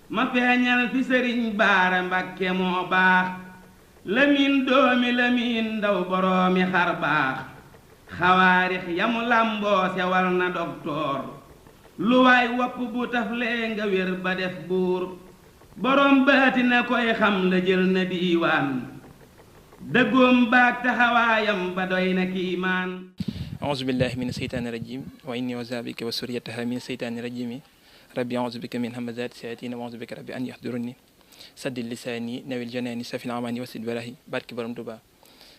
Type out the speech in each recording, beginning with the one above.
ma feeñal fi sëriñ baara mbakke moo baax lamiin doomi lamiin ndaw boroomi xar baax xawaarix yamu làmboo sewal na doktoor lu waay wopp bu taflee nga wér ba def buur boroom baati na koy xam la jël na diiwaan dëggoom baag taxawaayam ba doy na kiimaan auzu billahi min seytaani rajim wa inni auzu bika wa suriyataha min seytaani rajimi rabbi auzu bika min hamazati sayatina wa auzu bika rabbi an yahduruni saddil lisaani nawil janaani safil amani wasid barahi barki borom Tuuba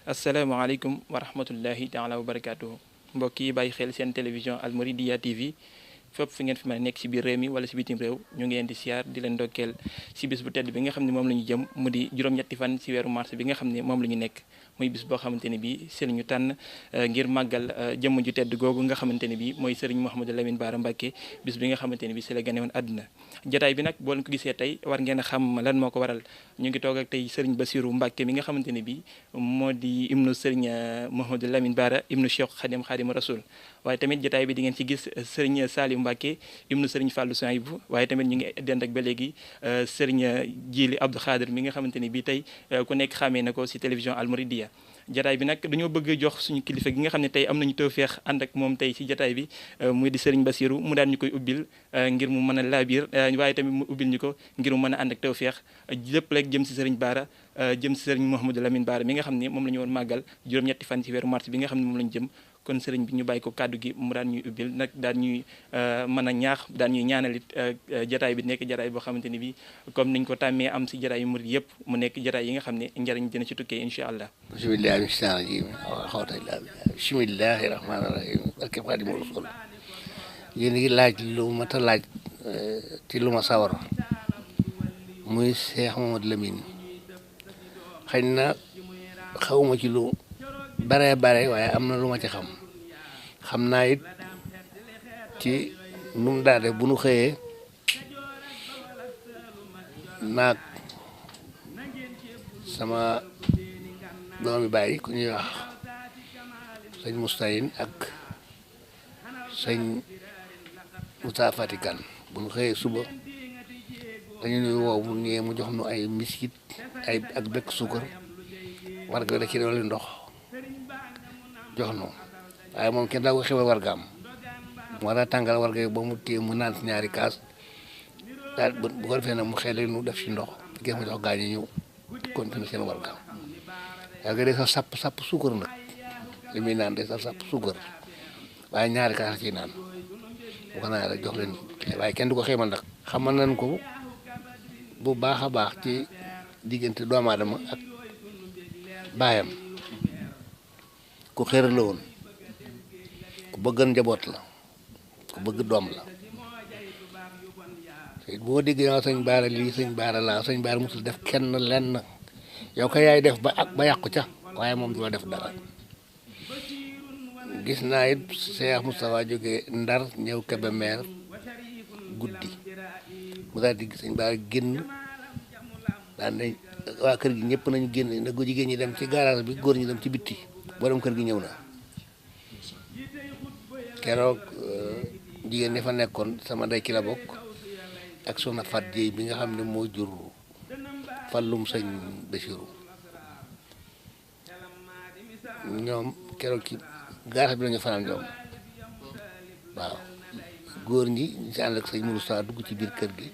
asalaamaaleykum wa rahmatullahi taala wa barakatuhu mbokk yi bàyyi xel seen télévision Al Mouridiyyah TV fépp fi ngeen fi mën a nekk si biir réew mi wala si bitim réew ñu ngi leen di siyaar di leen ndokkeel si bis bu tedd bi nga xam ne moom la ñu jëm mu di juróom-ñetti fan si weeru mars bi nga xam ne moom la ñu nekk muy bis boo xamante ne bii si la ñu tànn ngir màggal jëmm ju tedd googu nga xamante ne bii mooy Serigne Mouhamadou Lamine Bara Mbacké bis bi nga xamante ne bii si la gane woon àdduna jotaay bi nag boo leen ko gisee tey war ngeen a xam lan moo ko waral ñu ngi toog ak tey Serigne Bassirou Mbacké mi nga xamante ne bii moo di ibnu Serigne Mouhamadou Lamine Bara ibnu Cheikh Khadim Rasoul waaye tamit jotaay bi di ngeen ci gis Serigne Saliou Mbacké ibnu Serigne Fallou Souhaïbou waaye tamit ñu ngi dend ak ba léegi Serigne Djili Abdou Khadir mi nga xamante ne bii tey ku nekk xamee na ko si télévision Al Mouridiyyah jataay bi nag dañoo bëgg jox suñu kilifa gi nga xam ne tey am nañu tawfeex ànd ak moom tey ci jataay bi muy di Serigne Bassirou mu daan ñu koy ubbil ngir mu mën a laabiir waaye tamit mu ubbil ñu ko ngir mu mën a ànd ak tawfeex lépp rek jëm si Serigne Bara jëm si Serigne Mouhamadou Lamine Bara mi nga xam ne moom la ñu woon màggal juróom-ñetti fan ci weeru mars bi nga xam ne moom la ñu jëm kon sëriñ bi ñu bàyyi ko kàddu gi mu daan ñuy ubbil nag daan ñuy mën a ñaax daan ñuy ñaanalit jataay bi nekk jataay boo xamante ni bi comme niñ ko tàmmee am si jataay yu murid yëpp mu nekk jataay yi nga xam ne njariñ dina ci tukkee incha allah bismillahi min shaytaani rajiim bismillahi rahmaani rahim barke Xaadimu Rasuul yéen ngi laaj lu ma ta laaj ci lu ma sawar muy Cheikh Mouhamadou Lamine xëy na xawma ci lu bare waaye am na lu ma ci xam naa it ci nu mu daade bu nu xëyee naag sama doomi bàyyi ku ñuy wax sëñ Moustahine ak sëñ Moussa Fatikan bu nu xëyee suba dañu ñuy woow mu ñëwee mu jox nu ay miskit ak bekk suukar war nga da ci doole ndox jox no waaye moom kenn daa ko xewal wargaam mu war a tàngal warga yi ba mu téye mu naan si ñaari kaas daal bu ko defee nag mu xeele nu def ci ndox gén ma jox gaañu ñu continuer seen wargaam warga day sax sàpp suukar nag li muy naan day sax sàpp suukar waaye ñaari kaas ciy naan bu ko naan rek jox leen waaye kenn du ko xeemal nag xamal nañ ko bu baax a baax ci diggante doomu aadama ak baayam ku xéeral la woon ku bëggan njaboot la ku bëgg doom la te boo déggee yow sëñ Bara lii sëñ Bara laa sëñ Bara musul def kenn lenn yow ko yaay def ba yàqu ca waaye moom du la def dara gis naa it Cheikh Moustapha jógee Ndar ñëw Kébémer guddi mu daal di sëñ Bara génn daan nañ waa kër gi ñëpp nañu génn na ko jigéen ñi dem ci garage bi góor ñi dem ci bitti borom kër gi ñëw na keroog jigéen ñi fa nekkoon sama ndey ki la bokk ak soxna Fat Dieye bi nga xam ne moo jur fallum sëñ Bassirou ñoom keroog ci garage bi lañu fanaan ñoom waaw góor ñi ñu si ànd ak sëñ Moussa dugg ci biir kër gi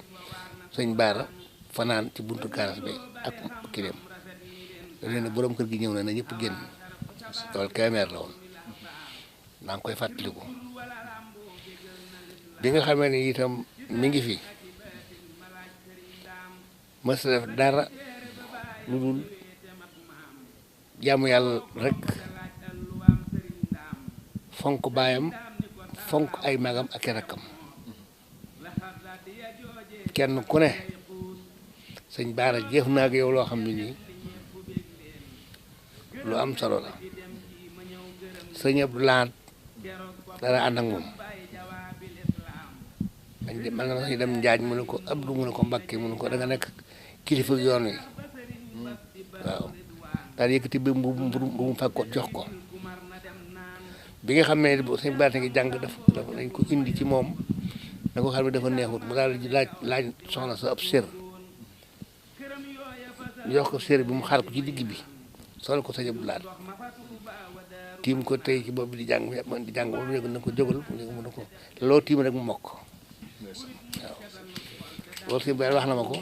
sëñ Bara fanaan ci buntu garage bi ak kiréem da leen ne borom kër gi ñëw na ñëpp génn loolu Kébémer la woon maa ngi koy fàttaliku bi nga xamee ni itam mi ngi fi mës def dara lu dul jaamu yàlla rek fonk baayam fonk ay magam ak i rakkam kenn ku ne sëñ Bara jëf na ak yow loo xam ne nii lu am solo la sëñ Abdou Lahad dara ànd ak moom man nga sax dem njaaj mu ne ko Abdou mu ne ko Mbakke mu ne ko da nga nekk kilifa yoon wi waaw daal yëkkati bi bu mu fekk ko jox ko bi nga xam ne sëñ Bara ngi jàng dafa dañ ko indi ci moom da ko xar bi dafa neexut mu daal di laaj soxna sa ab sér ñu jox ko sér bi mu xar ko ci digg bi sol ko sëñ Abdou Lahad tiim ko tey ci bopp bi di jàng ba mu yëg na ko jógal mu ne ko loo tiim rek mu mokk waaw loolu sëñ Bara wax na ma ko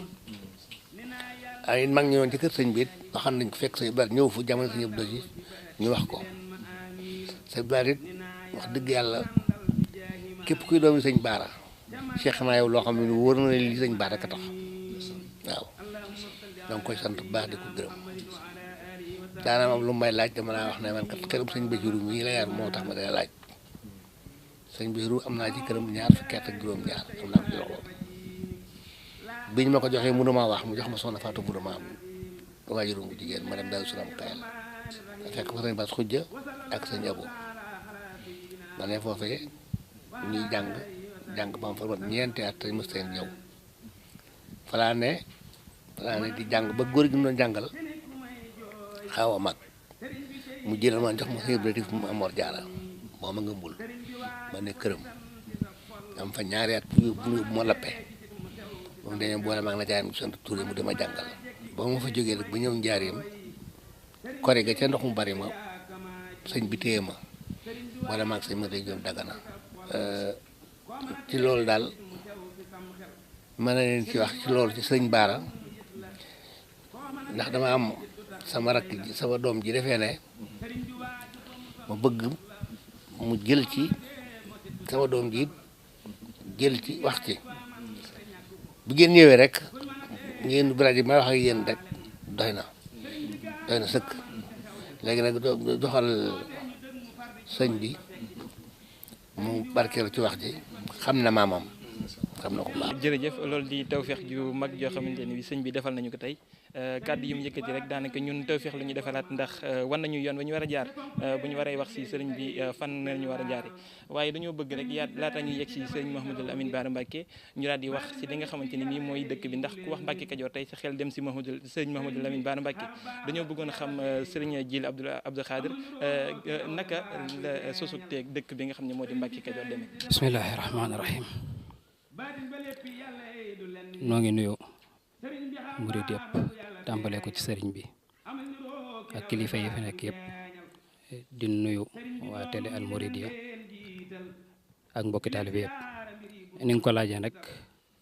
ay mag ñi woon ci kër sëñ bi it waxan nañ ko fekk sëñ Bara ñëw fu jamono sëñ Abdou ji ñu wax ko sëñ Bara it wax dëgg yàlla képp kuy doomi sëñ Bara Cheikh naa yow loo xam ne wóor na li sëñ Bara ka tax waaw danga koy sant bu baax di ko gërëm daanaka am lu may laaj dama naa wax ne man kat këram sëñ Bassirou mii la yar moo tax ma dana laaj sëñ Bassirou am naa ci këram ñaar fukki at ak juróom-ñaar am naa ko ci loxo biñ ma ko joxee mënuma wax mu jox ma soxna Fatou Bourama am waajuram bu jigéen ma dem Daaru Salaam Kayal fekk fa sëñ Bass Xujja ak sëñ Abo ma ne foofee ñuy jàng ba am fa ñeenti at sëñ Mustafa ñëw falaa ne di jàng ba góor gi mu doon jàngal xaw a mag mu jëlal ma jox ma sëñ Ibrahima mu Amoor Jaara moo ma nga mbul ma ne këram am fa ñaari at bu ma lappe ba mu demee boole maa ngi la jaay mu sant Touré mu dama jàngal ba ma fa jógee rek ba ñëw njaareem kore ga ca ndox mu bari ma sëñ bi téye ma boole maa ngi sëñ ma day jom Dagana ci loolu daal mën na leen ci wax ci loolu ci sëñ Bara ndax dama am sama rakk ji sama doom ji defee ne ma bëgg mu jël ci sama doom ji jël ci wax ci bu ngeen ñëwee rek ngeen biraji may wax ak yéen rek doy na sëkk léegi nag doxal sëñ bi mu barkeelu ci wax ji xam na maamam xam na ko baax. jërëjëf loolu di tawféex ju mag joo xamante ni bi sëñ bi defal nañu ko tey kàddu yu mu yëkkati rek daanaka ñun tawféex la ñu defalaat ndax wan nañu yoon ba ñu war a jaar bu ñu waree wax si sëriñ bi fan la ñu war a jaare waaye dañoo bëgg rek laata ñuy yegg si sëriñ Mouhamadul Amine Bara Mbacké ñu daal di wax si li nga xamante ni nii mooy dëkk bi ndax ku wax Mbacké Kajoor tey sa xel dem si sëriñ Mouhamadul Amine Bara Mbacké dañoo bëggoon a xam sëriñ Jil Abdou Khadir naka la sosug teeg dëkk bi nga xam ne moo di Mbacké Kajoor demee. bismillahi rahmaani rahim noo ngi nuyu murid yëpp tàmbalee ko ci sëriñ bi ak kilifa yi fi nekk yëpp di nuyu waa télé Al Mouridiyyah ak mbokki taalibe yëpp ni nga ko laajee nag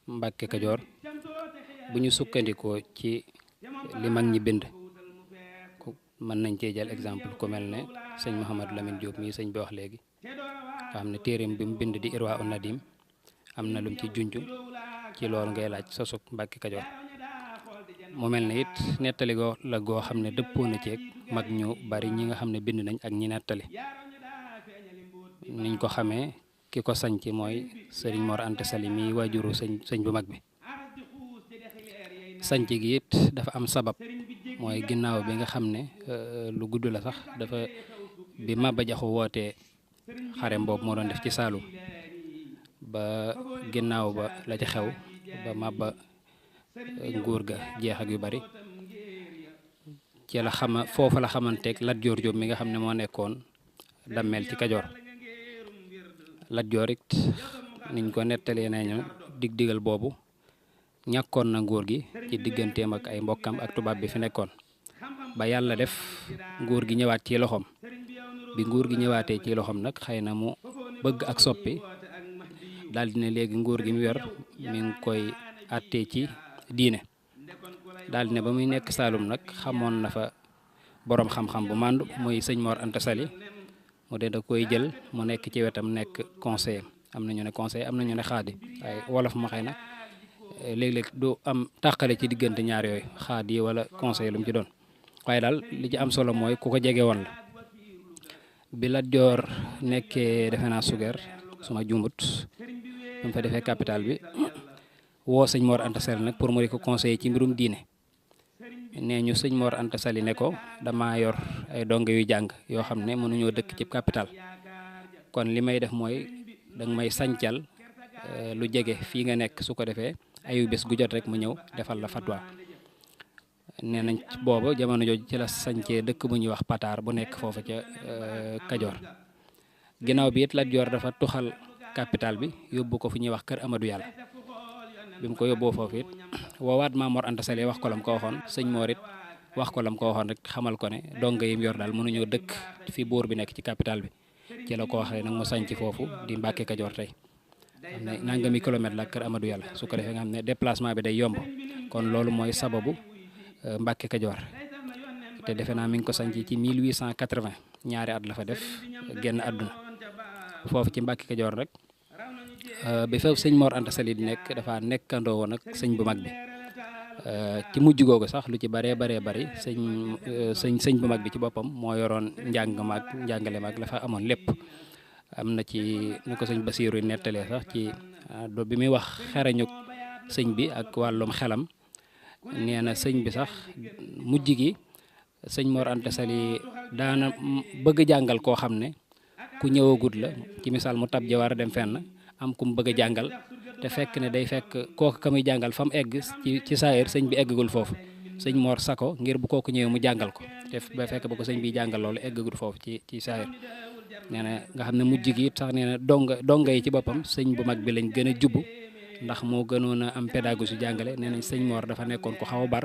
Mbacké Kajoor bu ñu sukkandikoo ci li mag ñi bind mën nañ cee jël exemple ku mel ne sëñ Mouhamadou Lamine Diop mii sëñ bi wax léegi nga xam ne téereem bi mu bind di Irwa un Nadim am na lum ci junj ci loolu ngay laaj sosug Mbacké Kajoor mu mel ne it nettali la goo xam ne dëppoo na ceeg mag ñu bari ñi nga xam ne bind nañ ak ñi nettali niñ ko xamee ki ko sañc mooy sëriñ Mor Anta Sali mi waajuru sëñ bu mag bi sañc gi it dafa am sabab mooy ginnaaw bi nga xam ne lu gudd la sax dafa bi Maba Jaxu wootee xare boobu moo doon def ci Saalum ba ginnaaw ba la ci xew ba Maba nguur ga jeex ak yu bari ci la foofu la xamanteeg Lat Joor Jóob mi nga xam ne moo nekkoon dammeel ci Kajoor Lat Joor it niñ ko nettalee nañu digal boobu ñàkkoon na nguur gi ci digganteem ak ay mbokkam ak tubaab bi fi nekkoon ba yàlla def nguur gi ñëwaat ci loxoom bi nguur gi ñëwaatee ci loxoom nag xëy na mu bëgg ak soppi daal dina léegi nguur gi mu yor mi ngi koy àttee ci diine daal dina ba muy nekk Saalum nag xamoon na fa boroom xam-xam bu màndu muy sëñ Mor Anta Sali mu de da koy jël mu nekk ci wetam nekk conseiller am na ñu ne conseiller am na ñu ne xaadi waaye wolof ma xëy na léeg-léeg du am tàqale ci diggante ñaar yooyu xaadi wala conseiller lu mu ci doon waaye daal li ci am solo mooy ku ko jege woon la bi Lat Joor nekkee defe naa Sugeer suma jumbut ba mu fa defee capital bi woo sëñ Mor Anta Sali nag pour mu di ko conseiller ci mbirum diine nee ñu sëñ Mor Anta Sali ne ko dama yor ay donge yu jàng yoo xam ne mënuñoo dëkk ci capital kon li may def mooy danga may sancal lu jege fii nga nekk su ko defee ayu bés gu jot rek mu ñëw defal la fatwa nee nañ boobu jamono jooju ci la sancee dëkk bu ñuy wax Pataar bu nekk foofu ca Kajoor ginnaaw bi it Lat Joor dafa tuxal capital bi yóbbu ko fu ñuy wax kër Amadou Yàlla bi mu ko yóbboo foofu it woowaat Maam Mor Anta Sali wax ko lam ko waxoon sëñ Mor it wax ko lam ko waxoon rek xamal ko ne donga yim yor daal mënuñoo dëkk fi buur bi nekk ci capital bi ci la ko waxee nag mu sañc foofu di Mbàkke Kajoor tey xam ne nangami kilomètre la kër Amadou Yàlla su ko defee nga xam ne déplacement bi day yomb kon loolu mooy sababu Mbàkke Kajoor te defe naa mi ngi ko sañc ci 1880 ñaari at la fa def génn àdduna foofu ci Mbàkke Kajoor rek bi fa sëñ Mor Anta Sali di nekk dafa nekkandoo woon ak sëñ bu mag bi ci mujj googu sax lu ci bëree bari sëñ bu mag bi ci boppam moo yoroon njàngale maag la fa amoon lépp am na ci ni ko sëñ Basiiru nettalee sax ci bi muy wax xereñu sëñ bi ak wàllum xelam nee na sëñ bi sax mujj gi sëñ Mor Anta Sali daana bëgg jàngal koo xam ne ku ñëwagut la ci misaal mu tab ja war a dem fenn am ku mu bëgg a jàngal te fekk ne day fekk kooku ka muy jàngal fa mu egg ci saayir sëñ bi eggagul foofu sëñ Mor sako ngir bu kooku ñëwee mu jàngal ko te ba fekk ba ko sëñ bi jàngal loolu eggagul foofu ci saayir nee na nga xam ne mujj gi it sax nee na donga yi ci boppam sëñ bu mag bi lañ gën a jubbu ndax moo gënoon a am pédagogie jàngale nee nañ sëñ Mor dafa nekkoon ko xaw a bar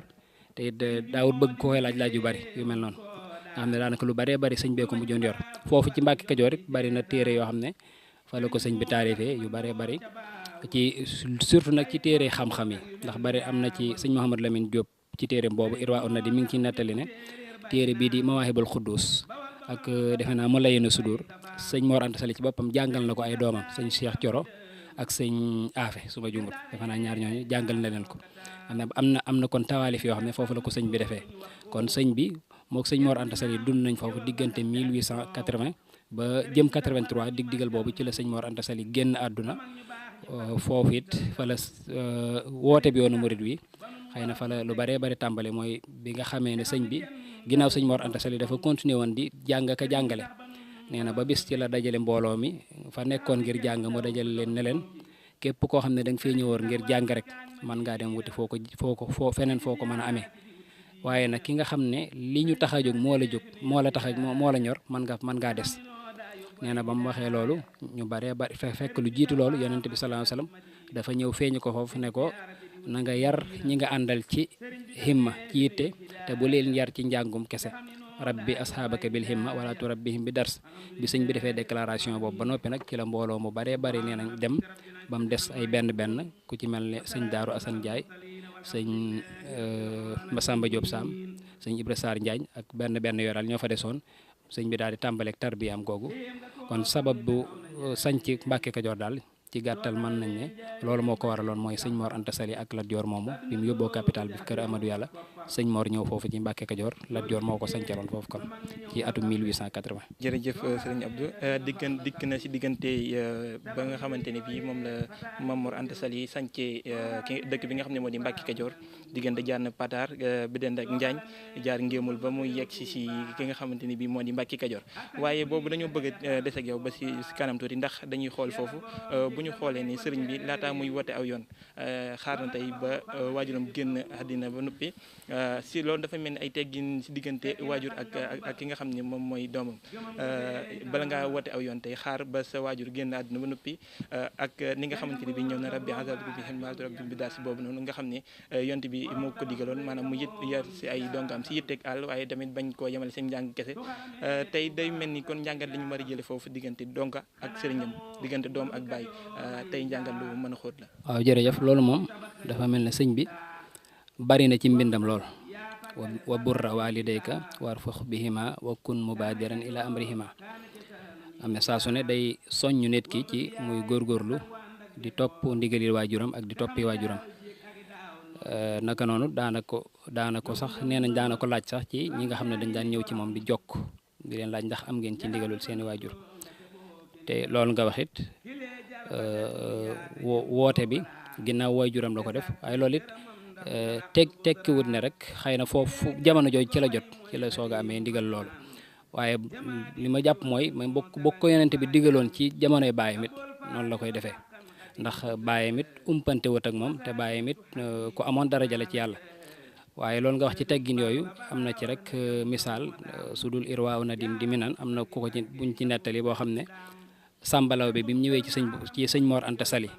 te it daawut bëgg ko koy laaj yu bari yu mel noonu nga xam ne daanaka lu baree bari sëñ bee ko mujjoon yor foofu ci Mbàkke Kajoor it bari na téere yoo xam ne fa la ko sëñ bi taarifee yu baree bari ci surtout nag ci téere xam-xam yi ndax bari am na ci sëñ Mouhamadou Lamine Diop ci téere boobu Irwa on na di mi ngi ci nettali ne téere bii di Mawaahibul Xuddus ak defe naa mu layena sudur sëñ Mor Anta Sali ci boppam jàngal na ko ay doomam sëñ Cheikh Thioro ak sëñ Afe su ma jumut defe naa ñaar ñooñu jàngal na leen ko am na kon tawaalif yoo xam ne foofu la ko sëñ bi defee kon sëñ bi mook sëñ Mor Anta Sali dund nañ foofu diggante 1880 ba jëm 83 digal boobu ci la sëñ Mor Anta Sali génn àdduna foofu it fa la woote bi yoonu murid wi xëy na fa la lu baree bari tàmbale mooy bi nga xamee ne sëñ bi ginnaaw sëñ Mor Anta Sali dafa continuer woon di jàng ka jàngale nee na ba bis ci la dajale mbooloo mi fa nekkoon ngir jàng mu dajale leen ne leen képp koo xam ne da nga fee ñëwoon ngir jàng rek man ngaa dem wuti foo ko feneen foo ko mën a amee waaye nag ki nga xam ne li ñu tax a jóg moo la ñor man ngaa des nee na ba mu waxee loolu ñu baree bari fekk lu jiitu loolu yonent bi sallallahu alayhi wasallam dafa ñëw feeñu ko foofu ne ko na nga yar ñi nga àndal ci himma ci yitte te bu leen yar ci njàngum kese rabbi asxaabaka bil himma wala turabbihim bi dars bi sëñ bi defee déclaration boobu ba noppi nag ci la mbooloo mu baree bari nee nañ dem ba mu des ay benn ku ci mel ne sëñ Daaru Asan Njaay sëñ Masamba Diop Sam sëñ Ibra Sarr Njaañ ak benn yoral ñoo fa desoon sëñ bi daal di tàmbaleeg tarbiyaam googu kon sabab bu sañc Mbàkke Kajoor daal ci gàttal mën nañ ne loolu moo ko waraloon mooy sëñ Mor Anta Sali ak Lat Joor moomu bi mu yóbboo capital bi kër Amadou Yàlla sëñ Mor ñëw foofu ci Mbàkke Kajoor Lat Joor moo ko sañcaloon foofu kon ci atum 1880. jërëjëf sëriñ Abdou dikk na si diggante ba nga xamante ne bii moom la Mame Mor Anta Sali sañcee dëkk bi nga xam ne moo di Mbàkke Kajoor diggante jaar na Pataar bi dend ak Njaañ jaar Ngéemul ba muy yegg si ki nga xamante ne bii moo di Mbàkke Kajoor waaye boobu dañoo bëgg a des ak yow ba si kanam tuuti ndax dañuy xool foofu bu ñu xoolee ni sëriñ bi laataa muy wote aw yoon xaar na tey ba waajuram génn àddina ba noppi si loolu dafa mel ni ay teggin si diggante waajur ak ki nga xam ne moom mooy doomam bala ngaa wote aw yoon tey xaar ba sa waajur génn àddina ba noppi ak ni nga xamante ne bi ñëw na rabbi azal bi xelmatu rabbi bi daal si boobu noonu nga xam ne yonte bi moo ko digaloon maanaam mu yar si ay dongaam si yitteeg àll waaye tamit bañ koo yemale seen njàng kese tey day mel ni kon njàngat li ñu war a jële foofu diggante donga ak sëriñam diggante doom ak baay tey njàngal lu mën a xóot la. waaw jërëjëf loolu moom dafa mel ne sëñ bi bari na ci mbindam lool wa burra walidayka warfux bihima wa kun mubadiran ila amrihima am na saa su ne day soññu nit ki ci muy góorgóorlu di topp ndigali waajuram ak di toppi waajuram naka noonu daana ko sax nee nañ daana ko laaj sax ci ñi nga xam ne dañ daan ñëw ci moom di jokk di leen laaj ndax am ngeen ci ndigalul seeni waajur te loolu nga wax it woote bi ginnaaw waajuram la ko def waaye loolu it tekkiwut ne rek xëy na foofu jamono jooju ci la jot ci la soog a amee ndigal loolu waaye li ma jàpp mooy bokk ko yonente bi digaloon ci jamonoy baayam it noonu la koy defee ndax baayam it umpante wut ak moom te baayam it ku amoon daraja la ci yàlla waaye loolu nga wax ci teggin yooyu am na ci rek misaal su dul irwaaw na di minan am na ku ko ci buñ ci nettali boo xam ne Sàmbalaw bi mu ñëwee ci sëñ Mor Anta Sali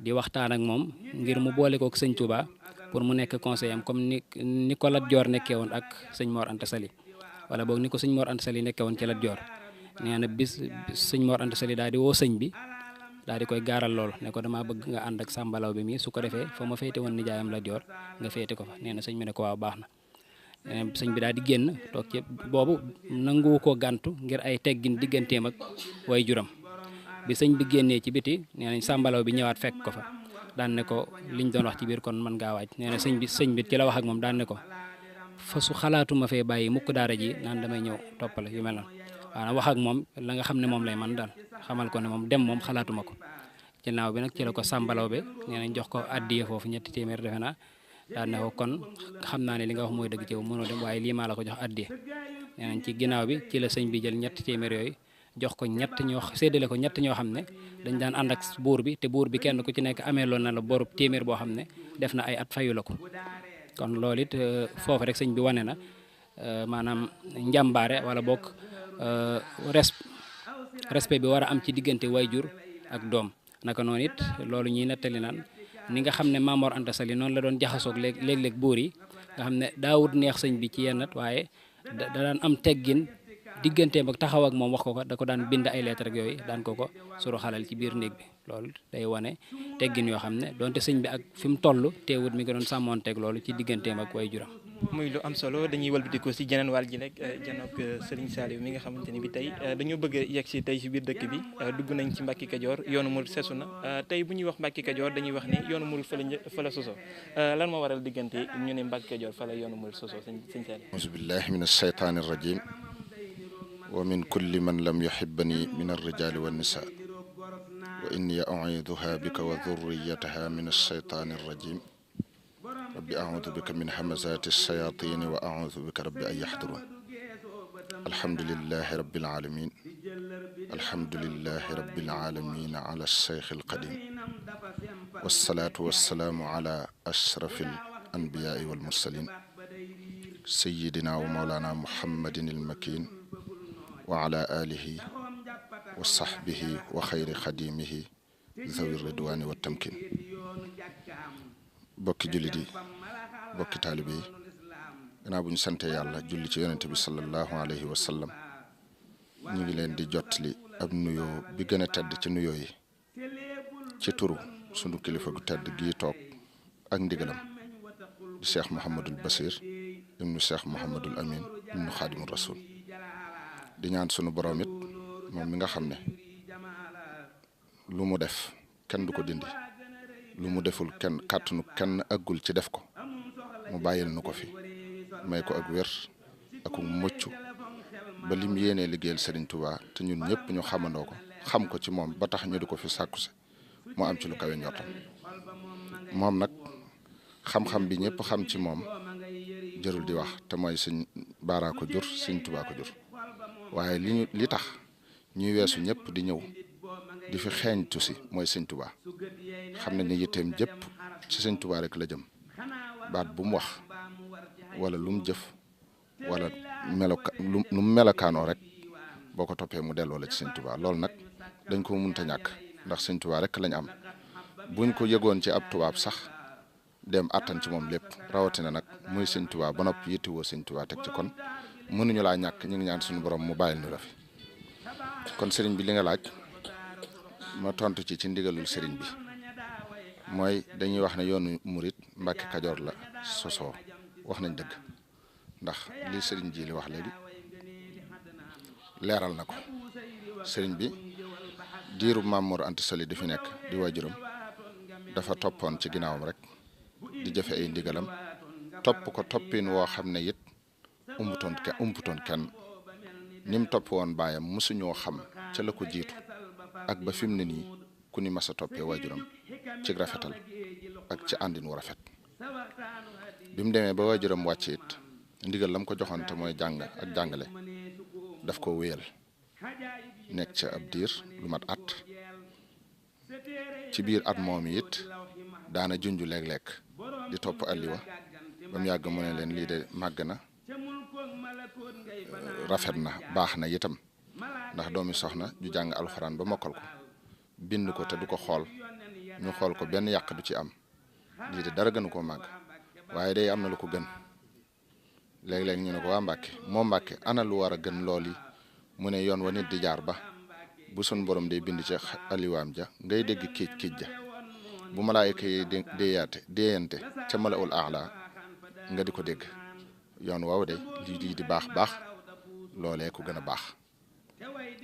di waxtaan ak moom ngir mu boole kook sëñ Touba pour mu nekk conseiller am comme ni ko Lat Joor nekkee woon ak sëñ Mor Anta Sali wala boog ni ko sëñ Mor Anta Sali nekkee woon ci Lat Joor. nee na bis sëñ Mor Anta Sali daal di woo sëñ bi daal di koy gaaral lool ne ko damaa bëgg nga ànd ak Sàmbalaw bi mii su ko defee fa ma féete woon nijaayam Lat Joor nga féete ko fa. nee na sëñ bi ne ko waaw baax na. sëñ bi daal di génn toog ci boobu nanguwu koo gàntu ngir ay teggin digganteem ak way juram. bi sëñ bi génnee ci biti nee nañ Sàmbalaw bi ñëwaat fekk ko fa daan ne ko liñ doon wax ci biir kon mën ngaa waaj. nee na sëñ bi ci la wax ak moom daan ne ko fa su xalaatuma fee bàyyi mukk daara ji naan damay ñëw toppale yu mel noonu. waaw wax ak moom la nga xam ne moom lay man daal xamal ko ne moom dem moom xalaatuma ko. ginnaaw bi nag ci la ko Sàmbalaw bi nee nañ jox ko addiya foofu 3 téeméer defe naa daan ne ko kon xam naa ne li nga wax mooy dëgg ci yow mënoo dem waaye lii maa la ko jox addiya. nee nañ ci ginnaaw bi ci la sëñ bi jël 3 téeméer yooyu jox ko séddale ko ñett ñoo xam ne dañ daan ànd ak buur bi te buur bi kenn ku ci nekk amee loon na la borub téeméer boo xam ne def na ay at fayu la ko. kon loolu it foofu rek sëñ bi wane na maanaam njàmbaare wala bokk respect bi war a am ci diggante waajur ak doom. naka noonu it loolu ñuy nettali naan ni nga xam ne Maam Mor Anta Sali noonu la doon jaxasoog léeg-léeg buur yi nga xam ne daawut neex sëñ bi ci yennat waaye da daan am teggin digganteem ak taxaw ak moom wax ko da ko daan bind ay lettre ak yooyu daan ko suru xalal ci biir néeg bi. loolu day wane teggin yoo xam ne donte sëñ bi ak fi mu toll teewut mi ngi doon sàmmoonteeg loolu ci digganteem ak way juram. muy lu am solo dañuy walbatiku si jeneen wàll ji rek janook Serigne Saliou mi nga xamante ni bi tey dañoo bëgg a yegg si tey si biir dëkk bi dugg nañ ci Mbàkke Kajoor yoonu murid sesu na tey bu ñuy wax Mbàkke Kajoor dañuy wax ne yoonu murid fa la soso lan moo waral diggante ñu ne Mbàkke Kajoor fa la yoonu murid soso sëñ Saliou. auzu billahi min ashaytaani rajim wa min kulli man lam yuhibbani min arrijali wannisa wa inni u'iiduha bika wa dhurriyataha min ashaytaani rajim rabbi a'uudu bika min hamazaati shayaatini wa a'uudu bika rabbi an yaxduruun. alhamdulillahi rabbil aalamiin alhamdulillahi rabbil aalamiin ala shaykh alqadiim wassalaatu wassalaamu ala ashrafil anbiyaai wal mursaliin sayyidina wa mawlaana muhammadin al-makiin wa ala aalihi wa sahbihi wa xayri xadiimihi zawi ridwaani wa tamkiin. bokki jullit yi bokki taalibe yi gannaaw bu ñu sante yàlla julli ci yonente bi sallallahu alayhi wa sallam ñu ngi leen di jottali ab nuyoo bi gën a tedd ci nuyoo yi ci turu sunu kilifa gu tedd gii toog ak ndigalam di cheikh Mouhamadul Basir ibnu cheikh Mouhamadul Amin ibnu xaadimul rasul di ñaan sunu borom it moom mi nga xam ne lu mu def kenn du ko dindi lu mu deful kenn kàttanu kenn aggul ci def ko mu bàyyil nu ko fi may ko ak wér ak mucc ba lim yéenee liggéeyal Serigne Touba te ñun ñëpp ñu xamandoo ko xam ko ci moom ba tax ñu di ko fi sàkku si mu am ci lu kawe njortam. moom nag xam-xam bi ñëpp xam ci moom jërul di wax te mooy sëñ Baara ko jur sëñ Touba ko jur waaye li tax ñuy weesu ñëpp di ñëw di fi xeeñtu si mooy sëñ Touba xam nañ ne yitteem jëpp ci sëñ Touba rek la jëm baat bu mu wax wala lu mu jëf wala lu mu melokaanoo rek boo ko toppee mu delloo la ci sëñ Touba loolu nag dañ ko mënta ñàkk ndax sëñ Touba rek lañ am buñ ko yëgoon ci ab tubaab sax dem attan ci moom lépp rawatina nag muy sëñ Touba ba noppi yittewoo sëñ Touba teg ci kon mënuñu laa ñàkk ñu ngi ñaan suñu borom mu bàyyil ñu la fi kon sëriñ bi li nga laaj ma tontu ci ndigalul sëriñ bi mooy dañuy wax ne yoonu murit Mbàkke Kajoor la sosoo wax nañ dëgg ndax li sëriñ ji li wax léegi leeral na ko sëriñ bi diiru Maam Mor Anta Sali di fi nekk di waajuram dafa toppoon ci ginnaawam rek di jëfe ay ndigalam topp ko toppin woo xam ne it umputoon kenn ni mu topp woon baayam mosuñoo xam ca la ko jiitu ak ba fi mu ne nii ku ni mas a toppee waajuram ci rafetal ak ci àndin wu rafet bi mu demee ba waajuram wàcc it ndigal lam ko joxoon te mooy jàng ak jàngale daf ko wéyal nekk ca ab diir lu mat at ci biir at moom it daana junj léeg-léeg di topp alliwa ba mu yàgg mu ne leen lii de màgg na rafet na baax na itam ndax doomi soxna ju jàng alxuraan ba mokkal ko bind ko te du ko xool ñu xool ko benn yàq du ci am lii de dara gënu koo màgg waaye day am na lu ko gën léeg-léeg ñu ne ko waa Mbàkke moo Mbàkke ana lu war a gën lool yi mu ne yoon wa nit di jaar ba bu sun borom day bind ci aliwaam ja ngay dégg kiij ja bu malaayika yi déeyante ca malaul aala nga di ko dégg yoon waaw de lii di baax loolee ko gën a baax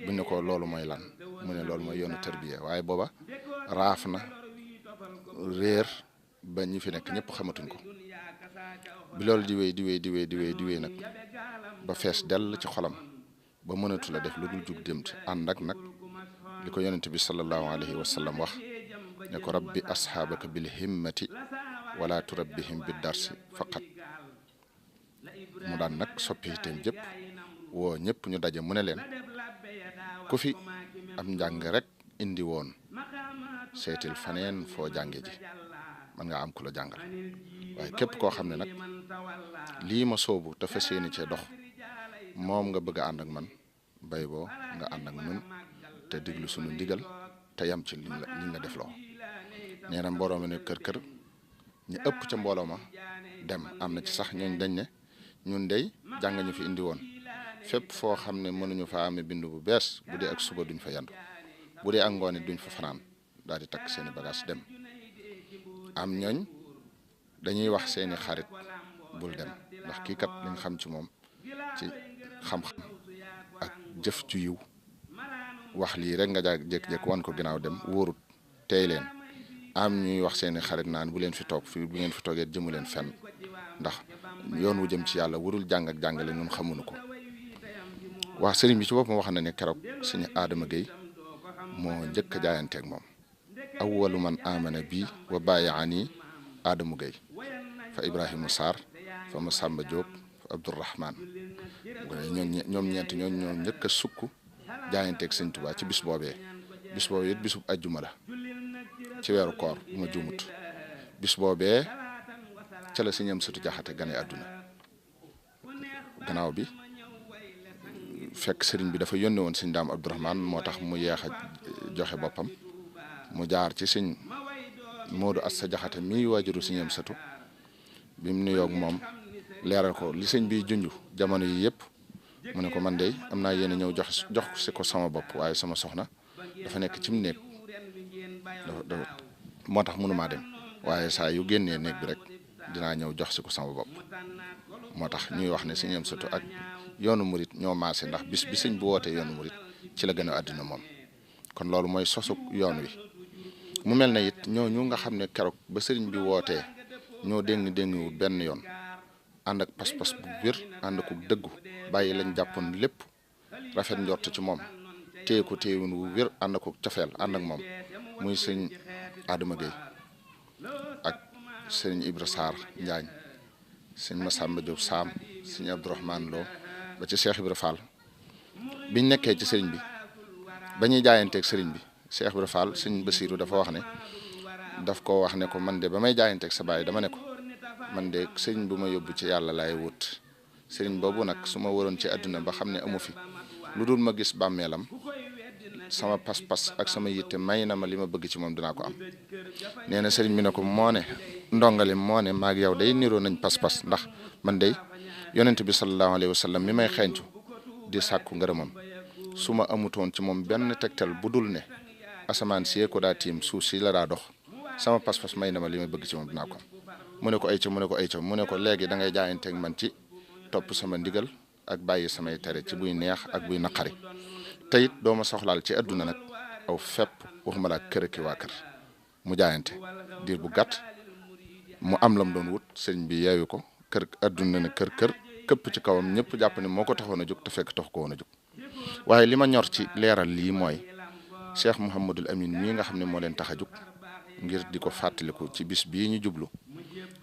bu ne ko loolu mooy lan mu ne loolu mooy yoonu tarbiya waaye booba raaf na réer ba ñi fi nekk ñëpp xamatuñ ko bi loolu di wéy nag ba fees dell ci xolam ba mënatu la def lu dul jug dem ànd ak nag li ko yonent bi sallallahu alayhi wa sallam wax ne ko rabbi asxaabaka bil himmati wala turabbihim bi darsi faqat mu daan nag soppi itam jëpp woo ñëpp ñu daje mu ne leen ku fi am njàng rek indi woon seetil faneen foo jànge ji man nga am ku la jàngal waaye képp koo xam ne nag lii ma soobu te fas yéene cee dox moom nga bëgg a ànd ak man bay boo nga ànd ak nun te diglu sunu ndigal te yam ci liñ la def loo nee na mbooloo ma ne kër ñu ëpp ca mbooloo ma dem am na ci sax ñooñ dañ ne ñun dey jàng ñu fi indi woon fépp foo xam ne mënuñu fa amee bindu bu bees bu dee ak suba duñ fa yandu bu dee ak ngoon it duñ fa fanaan daal di takk seeni bagage dem am ñooñ dañuy wax seeni xarit bul dem ndax kii kat liñ xam ci moom ci xam-xam ak jëf ju yiw wax lii rek nga jékki-jékki wan ko ginnaaw dem wóorut tey leen am ñuy wax seeni xarit naan bu leen fi toog fii bu ngeen fi toogee jëmu leen fenn ndax yoon wu jëm ci yàlla warul jàng ak jàngale ñun xamuñu ko wax sëriñ bi ci boppam wax na ne keroog suñu Adama Gueye moo njëkk a jaayanteeg moom awwalu man amana bi wa baayaani Adama Gueye fa Ibrahima Sarr fa Masamba Diop fa Abdourahman ñoom ñeent ñoo njëkk a sukk jaayanteeg sëñ Tuubaa ci bis boobee it bisub ajjuma la ci weeru koor bu ma juumut bis boobee ca la sëñ Amsatu Jaxate gane àdduna gannaaw bi fekk sëriñ bi dafa yónne woon sëñ Daam Abdourahman moo tax mu yeex a joxe boppam mu jaar ci sëñ Moodu Asta Jaxate mi waajuru sëñ Amsatu bi mu nuyoog moom leeral ko li sëñ bi junj jamono yi yëpp mu ne ko man de am naa yéene ñëw jox si ko sama bopp waaye sama soxna dafa nekk ci mu néeg moo tax mënumaa dem waaye saa yu génnee néeg bi rek dinaa ñëw jox si ko sama bopp moo tax ñuy wax ne sëñ Amsatu ak yoonu murit ñoo maase ndax bis bi sëñ bu wootee yoonu murit ci la gën a àddina moom kon loolu mooy sosuk yoon wi mu mel na it ñooñu nga xam ne keroog ba sëriñ bi wootee ñoo déngiwul benn yoon ànd ak pas-pas bu wér ànd ak dëggu bàyyi lañ jàppoon lépp rafet njort ci moom téye ko téewun wu wér ànd ak cofeel ànd ak moom muy sëñ Adama Gueye ak sëñ Ibra Sarr Njaañ sëñ Masamba Diop Saam sëñ Abdourahman Lo ba ci Cheikh Ibra Fall biñ nekkee ci sëriñ bi ba ñuy jaayanteeg sëriñ bi Cheikh Ibra Fall sëñ Basiiru dafa wax ne daf ko wax ne ko man de ba may jaayanteeg sa baay dama ne ko man de sëriñ bu ma yóbbu ci yàlla laay wut sëriñ boobu nag su ma waroon ci àdduna ba xam ne amu fi lu dul ma gis bàmmeelam sama pas-pas ak sama yitte may na ma li ma bëgg ci moom dinaa ko am nee na sëriñ bi ne ko moo ne ndongali moo ne maag yow day niroo nañ pas-pas ndax man day yonent bi sallallahu alayhi wa sallam mi may xeeñcu di sàkku ngërëmam su ma amutoon ci moom benn tegtal bu dul ne asamaan si ko daa tiim suuf si la daa dox sama pas-pas may na ma li ma bëgg ci moom dinaa ko am mu ne ko ayca mu ne ko léegi da ngay jaayanteeg man ci topp sama ndigal ak bàyyi samay tere ci buy neex ak buy naqari te it doo ma soxlaal ci àdduna nag aw fépp waxuma laa kër ki waa kër mu jaayante diir bu gàtt mu am lam doon wut sëriñ bi yeewu ko kër àdduna ne kër këpp ci kawam ñëpp jàpp ne moo ko taxoon a jóg te fekk tax ko woon a jóg waaye li ma ñor ci leeral lii mooy Cheikh Mouhamadul Amin mii nga xam ne moo leen tax a jóg ngir di ko fàttaliku ci bis bii ñu jublu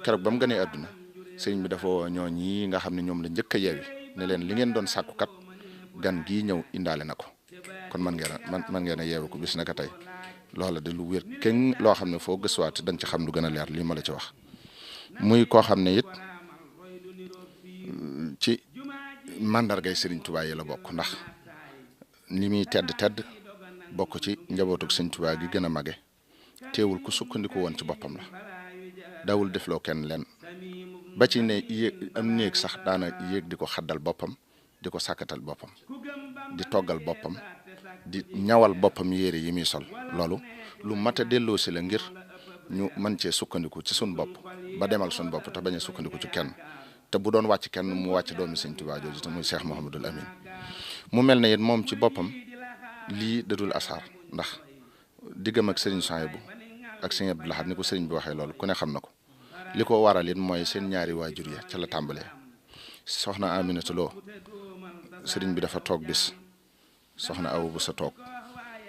keroog ba mu gënee àdduna sëriñ bi dafa woo ñoo ñii nga xam ne ñoom la njëkk a yeewi ne leen li ngeen doon sàkku kat gan gii ñëw indaale na ko kon man ngeen a yeewu ko bis naka tey loola de lu wér kenn loo xam ne foo gëstuwaat da nga ci xam lu gën a leer lii ma la ci wax muy koo xam ne it ci mandargay Sëriñ Tuubaa yi la bokk ndax li muy tedd bokk ci njabootuk sëñ Tuubaa gi gën a mage teewul ku sukkandiku woon ci boppam la dawul defloo kenn leen ba ci ne am néeg sax daana yéeg di ko xaddal boppam di ko sàkkatal boppam di toggal boppam di ñawal boppam yére yi muy sol loolu lu mat a delloo si la ngir ñu mën cee sukkandiku ci suñ bopp ba demal suñ bopp te bañ a sukkandiku ci kenn te bu doon wàcc kenn mu wàcc doomi sëñ Tuubaa jooju te muy Cheikh Mouhamadul Amin mu mel ne it moom ci boppam lii dadul asaar ndax diggam ak sëriñ Souhaïbou ak sëriñ Abdou Lahad ni ko sëriñ bi waxee loolu ku ne xam na ko li ko waral it mooy seen ñaari waajur ya ca la tàmbalee soxna Aminata Lo sëriñ bi dafa toog bis soxna Awa bu sa toog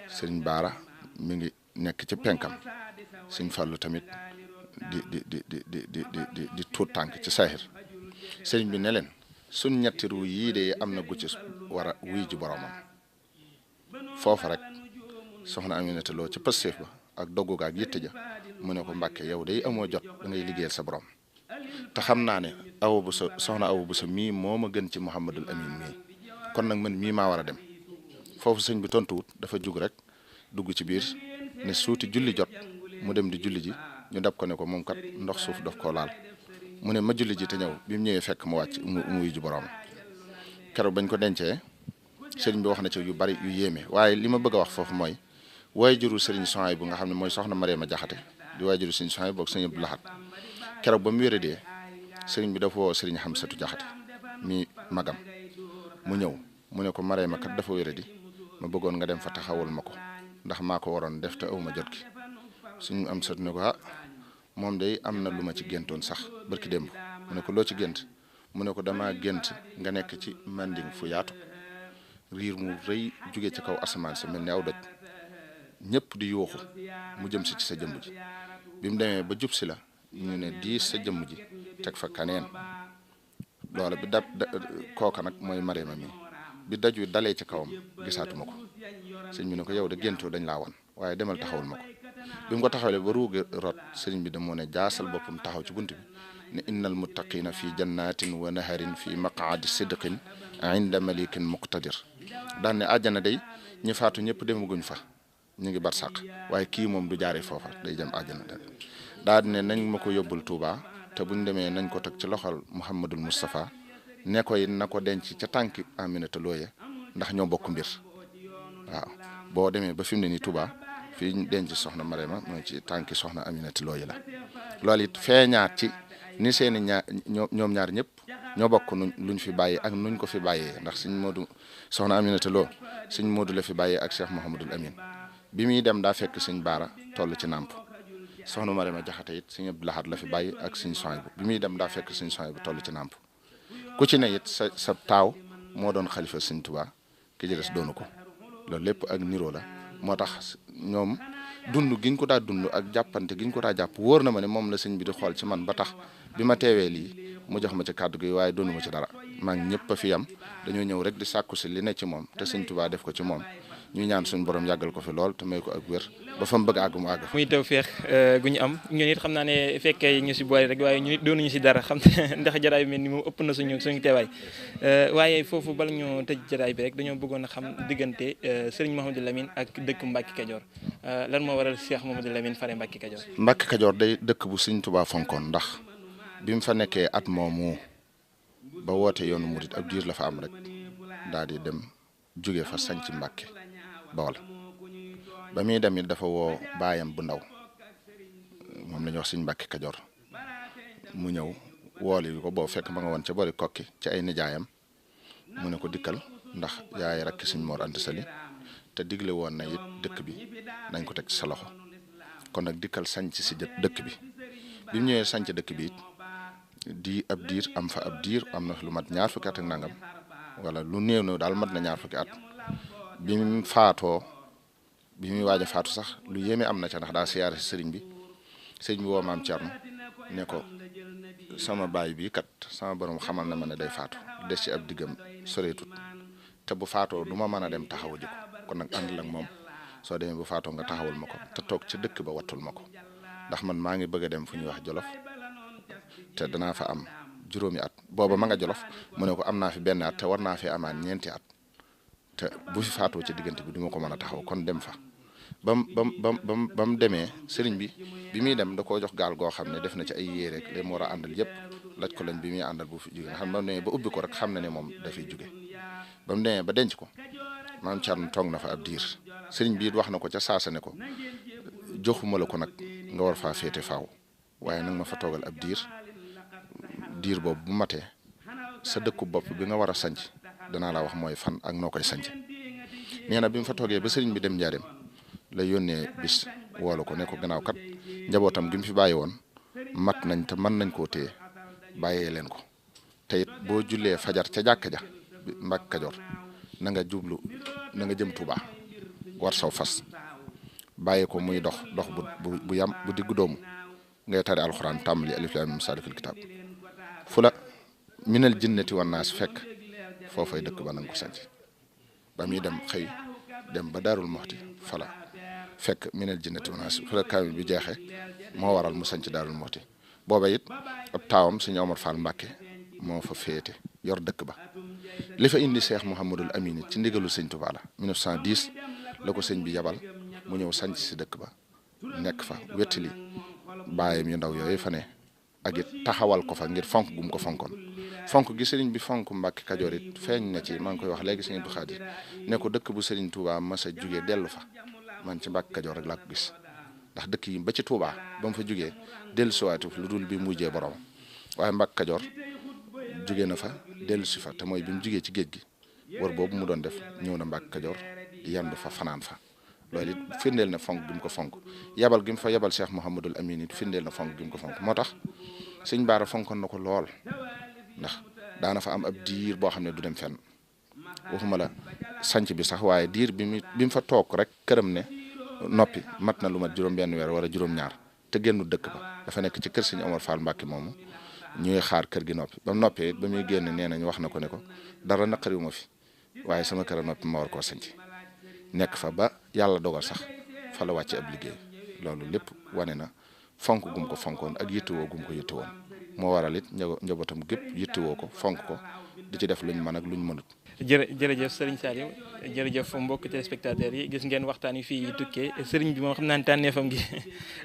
sëriñ Baara mi ngi nekk ci penkam sëriñ Fàllu tamit di tuut tànk ci saaxir sëriñ bi ne leen suñ ñetti ru yii de am na gu ci war a wuy ji boromam foofa rek soxna Aminata Lo ci pësteef ba ak doggu ga ak yitte ja mu ne ko Mbàkke yow day amoo jot da ngay liggéeyal sa borom te xam naa ne Awa bu sa soxna Awa bu sa mii moo ma gën ci Mouhamadul Amin mii kon nag man mii maa war a dem foofu sëñ bi tontuwut dafa jug rek dugg ci biir ne suuti julli jot mu dem di julli ji ñu dab ko ne ko moom kat ndox suuf daf koo laal mu ne ma julli ji te ñëw bi mu ñëwee fekk mu wàcc mu wuyu ji borom keroog bañ ko dencee sëriñ bi wax na ci yu bari yu yéeme waaye li ma bëgg a wax foofu mooy waajuru sëriñ Souhaïbou nga xam ne mooy soxna Mariama Jaxate di waajuru sëriñ Souhaïbou ak sëriñ Abdou Lahad keroog ba mu wéradee sëriñ bi dafa woo sëriñ Xamsatu Jaxate mi magam mu ñëw mu ne ko Mariama kat dafa wéradi ma bëggoon nga dem fa taxawul ma ko ndax maa ko waroon def te awma jot gi suñu am sat ne ko moom day am na lu ma ci géntoon sax barki démb mu ne ko loo ci gént mu ne ko dama gént nga nekk ci manding fu yaatu riir mu rëy jóge ci kaw asamaan si mel ni aw doj ñëpp di yuuxu mu jëm si ci sa jëmm ji bi mu demee ba jub si la ñu ne diis sa jëmm ji teg fa kaneen loola bi kooka nag mooy Mariama mi bi daj wi dalee ci kawam gisaatuma ko sëñ bi ne ko yow de géntoo dañ laa wan waaye demal taxawul ma ko bi mu ko taxawlee ba ruugi rot sëriñ bi damoo ne jaasal boppam taxaw ci bunt bi ne innal muttaqina fi jannatin wa naharin fi maqaadi sidqin inda malikin muqtadir daan ne àjjana day ñi faatu ñëpp demaguñ fa ñu ngi barsàq waaye kii moom du jaaree foofa day dem àjjana daal ne nañ ma ko yóbbul Touba te buñ demee nañ ko teg ci loxol Mouhamadul Moustapha ne ko it na ko denc ca tànki Aminata Lo ndax ñoo bokk mbir waaw boo demee ba fi mu ne nii Touba fii ñu denc soxna Mariama mooy ci tànki soxna Aminata Lo la loolu it feeñaat ci ni seeni ñoom ñaar ñëpp ñoo bokk luñ fi bàyyi ak nuñ ko fi bàyyee ndax suñ Modou soxna Aminata Lo suñ Modou la fi bàyyee ak Cheikh Mouhamadul Amin bi muy dem daa fekk suñ Baara toll ci nàmp soxna Mariama Jaxate it suñ Abdou Lahad la fi bàyyi ak suñ Souhaïbou bi muy dem daa fekk suñ Souhaïbou toll ci nàmp ku ci ne it sa taaw moo doon xalifa sëñ Tuubaa ki ci des doonu ko loolu lépp ak niroo la moo tax ñoom dund giñ ko daa dund ak jàppante giñ ko daa jàpp wóor na ma ne moom la sëñ bi di xool ci man ba tax bi ma teewee lii mu jox ma ci kàddu gi waaye doonu ma ci dara maa ngi ñëpp a fi yam dañoo ñëw rek di sàkku si li ne ci moom te sëñ Tuubaa def ko ci moom ñu ñaan suñu borom yàggal ko fi lool te may ko ak wér ba fa mu bëgg àgg mu àgg. muy tawfeex gu ñu am ñun it xam naa ne fekkee ñu si boole rek waaye ñun it doonuñu si dara xam ndax jaraay bi mel ni moom ëpp na suñu teewaay waaye foofu bala ñoo tëj jaraay bi rek dañoo bëggoon a xam diggante Serigne Mouhamadou Lamine ak dëkk Mbacke Kajoor lan moo waral Cheikh Mouhamadou Lamine fare Mbacke Kajoor. Mbacke Kajoor day dëkk bu Serigne Touba fonkoon ndax bi mu fa nekkee at moomu ba woote yoonu murit ab diir la fa am rek daal di dem jóge fa sañ ci Mbacke Bawol ba muy dem it dafa woo baayam bu ndaw moom la ñuy wax Sëñ Mbàkke Kajoor mu ñëw wooli ko boobu fekk ma nga woon ca boori kokki ci ay nijaayam mu ne ko dikkal ndax yaay rakki Sëñ Mor Anta Sali te digle woon na it dëkk bi nañ ko teg ci sa loxo kon nag dikkal sanc si dëkk bi bi mu ñëwee sanc dëkk bi it di ab diir am fa ab diir am na lu mat ñaar fukki at ak nangam wala lu néew na daal mat na ñaar fukki at bi mu faatoo bi muy waaj a faatu sax lu yéeme am na ca ndax daa siyaare si sëriñ bi woo maam Thierno ne ko sama baay bi kat sama borom xamal na ma ne day faatu des ci ab diggam soreetut te bu faatoo du ma mën a dem taxawu ji ko kon nag àndal ak moom soo demee bu faatoo nga taxawul ma ko te toog ci dëkk ba wattul ma ko ndax man maa ngi bëgg a dem fu ñuy wax Jolof te danaa fa am juróomi at booba ma nga Jolof mu ne ko am naa fi benn at te war naa fi amaat ñeenti at te bu fi faatoo ci diggante bi du ma ko mën a taxaw kon dem fa ba mu demee sëriñ bi muy dem da koo jox gaal goo xam ne def na ci ay yére rek li mu war a àndal yëpp laj ko lañ bi muy àndal bu fi jóge nga xam ne ba mu demee ba ubbi ko rek xam na ne moom dafay jóge ba mu demee ba denc ko maam Thierno toog na fa ab diir sëriñ bi it wax na ko ca saasa ne ko joxuma la ko nag nga war faa féete faaw waaye nag ma fa toogal ab diir boobu bu matee sa dëkku bopp bi nga war a sanc danaa la wax mooy fan ak noo koy sanc nee na bi mu fa toogee ba sëriñ bi dem njaareem la yónnee bis woolu ko ne ko gannaaw kat njabootam gi mu fi bàyyi woon mat nañ te mën nañ koo téye bàyyee leen ko te it boo jullee fajar ca jàkka ja Mbàkke Kajoor na nga jëm Tuubaa war saw fas bàyyi ko muy dox bu yam bu diggu doomu ngay tari alxuraan tàmbali alif laam miim saalikal kitaab fu la minal jinnati wan naas fekk foofay dëkk ba nanga ko sanc ba muy dem xëy dem ba Daarul Muxti fala fekk minal jinnati wan naas fu la kaamil bi jeexee moo waral mu sanc Daarul Muxti booba it ab taawam Sëñ Omar Fall Mbàkke moo fa féete yor dëkk ba li fa indi Cheikh Mouhamadul Amin ci ndigalu Sëñ Tuubaa la 1910 la ko sëñ bi yabal mu ñëw sanc si dëkk ba nekk fa wettali baayam yu ndaw yooyu fa ne ak it taxawal ko fa ngir fonk gum ko fonkoon fonk gi sëriñ bi fonk Mbàkke Kajoor it feeñ na ci maa ngi koy wax léegi sëñ Abdou Khadir ne ko dëkk bu sëriñ Touba mas a jugee dellu fa man ci Mbàkke Kajoor rek laa ko gis ndax dëkk yi ba ci Touba ba mu fa jugee dellu siwaatu lu dul bi mujjee borom waaye Mbàkke Kajoor jugee na fa dellu si fa te mooy bi mu jugee ci géej gi war boobu mu doon def ñëw na Mbàkke Kajoor yendu fa fanaan fa loolu it firndeel na fonk gi mu ko fonk yabal gi mu fa yabal Cheikh Mouhamadul Amin it firndeel na fonk gi mu ko fonk moo tax sëñ Baara fonkoon na ko lool ndax daana fa am ab diir boo xam ne du dem fenn waxuma la sanc bi sax waaye diir bi mu fa toog rek këram ne noppi mat na lu mat juróom-benn weer wala juróom-ñaar te génnu dëkk ba dafa nekk ci kër Sëñ Omar Fall Mbàkke moomu ñuy xaar kër gi noppi ba mu noppee ba muy génn nee nañ wax na ko ne ko dara naqariwu ma fi waaye sama kër a noppi ma war koo sanc nekk fa ba yàlla dogal sax fa la wàcce ab liggéey loolu lépp wane na fonk gum ko fonkoon ak yittewoo gum ko yittewoon moo waral it njabootam gépp yittewoo ko fonk ko di ci def luñ mën ak luñ mënut. jërëjëf Serigne Saliou jërëjëf mbokk téléspectateurs yi gis ngeen waxtaan yi fii tukkee Serigne bi moom xam naa ne tànneefam gi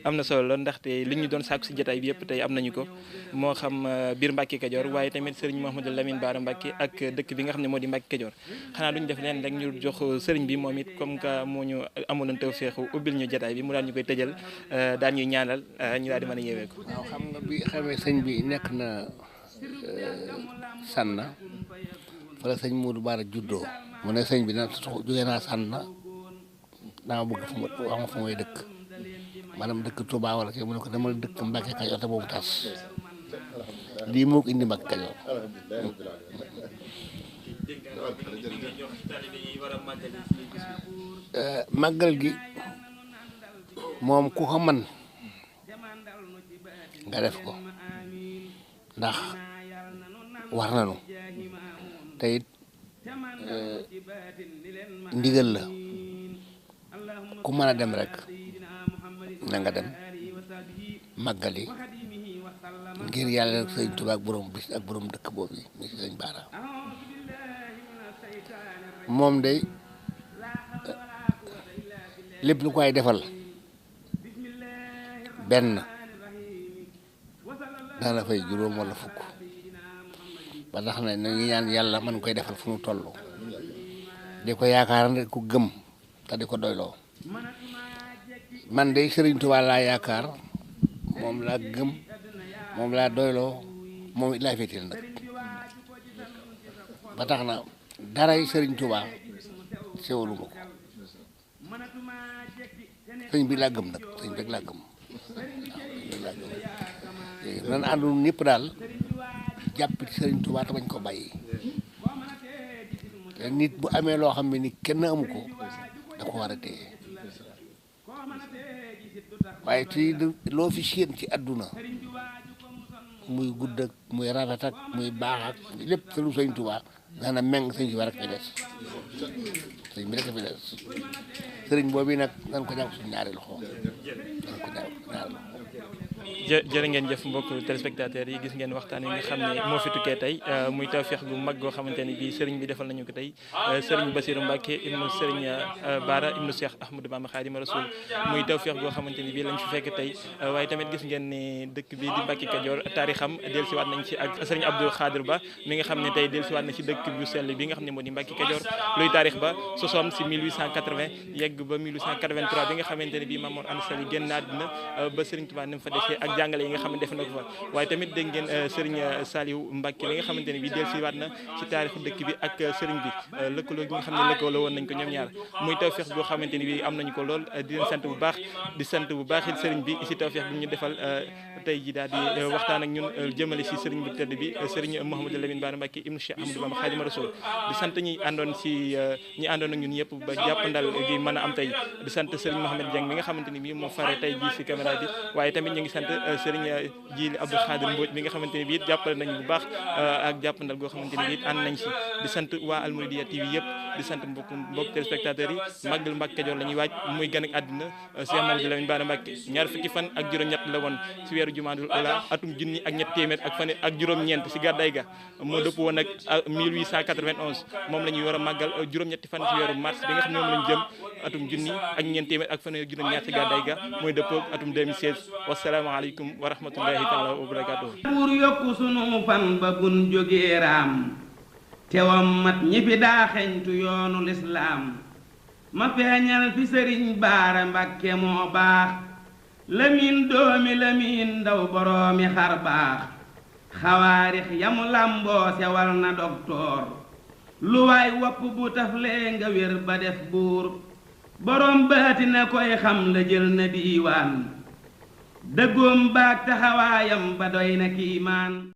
am na solo lool ndaxte li ñu doon sàkku si jotaay bi yëpp tey am nañu ko moo xam biir Mbàkke Kajoor waaye tamit Serigne Mouhamadou Lamine Bara Mbàkke ak dëkk bi nga xam ne moo di Mbàkke Kajoor xanaa duñ def leen rek ñu jox Serigne bi moom it comme que moo ñu amoon tawfeexu ubbil ñu jotaay bi mu daan ñu koy tëjal daan ñuy ñaanal ñu daal di mën a yeewee ko. waaw xam nga bi xamee sëñ bi nekk na Sànna wala sëñ Modou Bara juddoo mu ne sëñ bi na jógee naa Sànna dama bëgg fu ma fu may dëkk maanaam dëkk Touba wala kii mu ne ko demal dëkk Mbàkke Kajoor te boobu tas lii moo ko indi Mbàkke Kajoor màggal gi moom ku ko man nga def ko ndax war nañu te it ndigal la ku mën a dem rek na nga dem màggali ngir yàlla rek sëñ Tuubaa ak borom bis ak borom dëkk boobu yi ni sëñ Bara moom day lépp lu koy defal benn daana fay juróom wala fukk ba tax na ñu ñaan yàlla man koy defal fu mu toll di ko yaakaar ne ku gëm te di ko doyloo man de Sëriñ Tuubaa laa yaakaar moom laa gëm moom laa doyloo moom it laa féetal nag ba tax na daray Sëriñ Tuubaa sewaluma ko sëñ bi laa gëm nag sëñ rek laa gëm léegi nan àndul ñëpp daal jàpp ci Sëriñ Tuubaa te bañ ko bàyyi te nit bu amee loo xam ne ni kenn amu ko da ko war a téye waaye ci loo fi séen ci àdduna muy gudd ak muy rafet ak muy baax ak lépp te lu Sëriñ Tuubaa daana meng sëñ Tuubaa rek fi des sëñ bi rek fi des sëriñ boobu nag nan ko jàpp suñu ñaari loxo nan ko jàpp ñaari loxo jërë ngeen jëf mbokk téléspectateurs yi gis ngeen waxtaan yi nga xam ne moo fi tukkee tey muy tawfeex gu mag goo xamante ne bii sëriñ bi defal nañu ko tey sëriñ Bassirou Mbacke ibnu sëriñ Bara ibnu Cheikh Ahmadou Bamba Khadimou Rassoul muy tawfeex goo xamante ni bii lañ fi fekk tey waaye tamit gis ngeen ne dëkk bi di Mbacke Kajoor taarixam dellusiwaat nañ ci ak sëriñ Abdou Khadir Ba mi nga xam ne tey dellusiwaat na ci dëkk bu sell bi nga xam ne moo di Mbacke Kajoor luy taarix ba sosoom si 1880 yegg ba 1883 bi nga xamante ne bii Mamour Anta Sali génn àddina ba sëriñ Touba ni mu fa defee ak jàngale yi nga xam ne def na ko fa waaye tamit dégg ngeen sëriñ Saliou Mbacke mi nga xamante ne bii dellusiwaat na ci taarixu dëkk bi ak sëriñ bi lëkkaloo gi nga xam ne lëkkaloo woon nañ ko ñoom ñaar muy tawfeex goo xamante ni bii am nañu ko lool di leen sant bu baax di sant bu baax it sëriñ bi si tawfeex bi ñu defal tey ji daal di waxtaan ak ñun jëmale si sëriñ bu tedd bi sëriñ Mouhamadou Lamine Bara Mbacke ibnu Cheikh Ahmadou Bamba Khadimou Rassoul di sant ñi àndoon ak ñun ñëpp ba jàppandal gi mën a am tey di sant sëriñ Mohamed Dieng mi nga xamante ni bii moo fare tey ji si caméra bi waaye tamit ñu ngi sant sëriñ Jili Abdou Khadir Mbodj mi nga xamante ni bii it jàppale nañu bu baax ak jàppandal goo xamante ni bii it ànd nañ si di sant waa Almouridiyyah TV yëpp di sant mbokk téléspectateurs yi màggal Mbacke Kajoor la ñuy waaj muy gan ak àddina Cheikh Mamadou Lamine Bara Mbacke ñaar fukki fan ak juróom-ñett la woon si weeru jumaadul ula atum junni ak ñett téeméer ak fan ak juróom-ñeent si gàddaay ga moo dëpp woon ak 1891 moom la ñuy war a màggal juróom-ñetti fan si weeru mars bi nga xam ne moom lañ jëm atum junni ak ñeent téeméer ak fan ak juróom-ñaar si gàddaay ga mooy dëppoo atum 2016 wasalaamaaleykum wa rahmatullahi taala wa barakatuh buur yokku sunu fan ba bun jógee raam tewam mat ñi fi daa xeñtu yoonu lislaam ma feeñal fi sëriñ Baara Mbàkke moo baax Lamin doomi Lamin ndaw boroomi xar baax xawaarix yamu làmboo sewal na doktoor lu waay wopp bu taflee nga wér ba def buur boroom baati na koy xam la jël na diiwaan dëggoom baag taxawaayam ba doy na kiimaan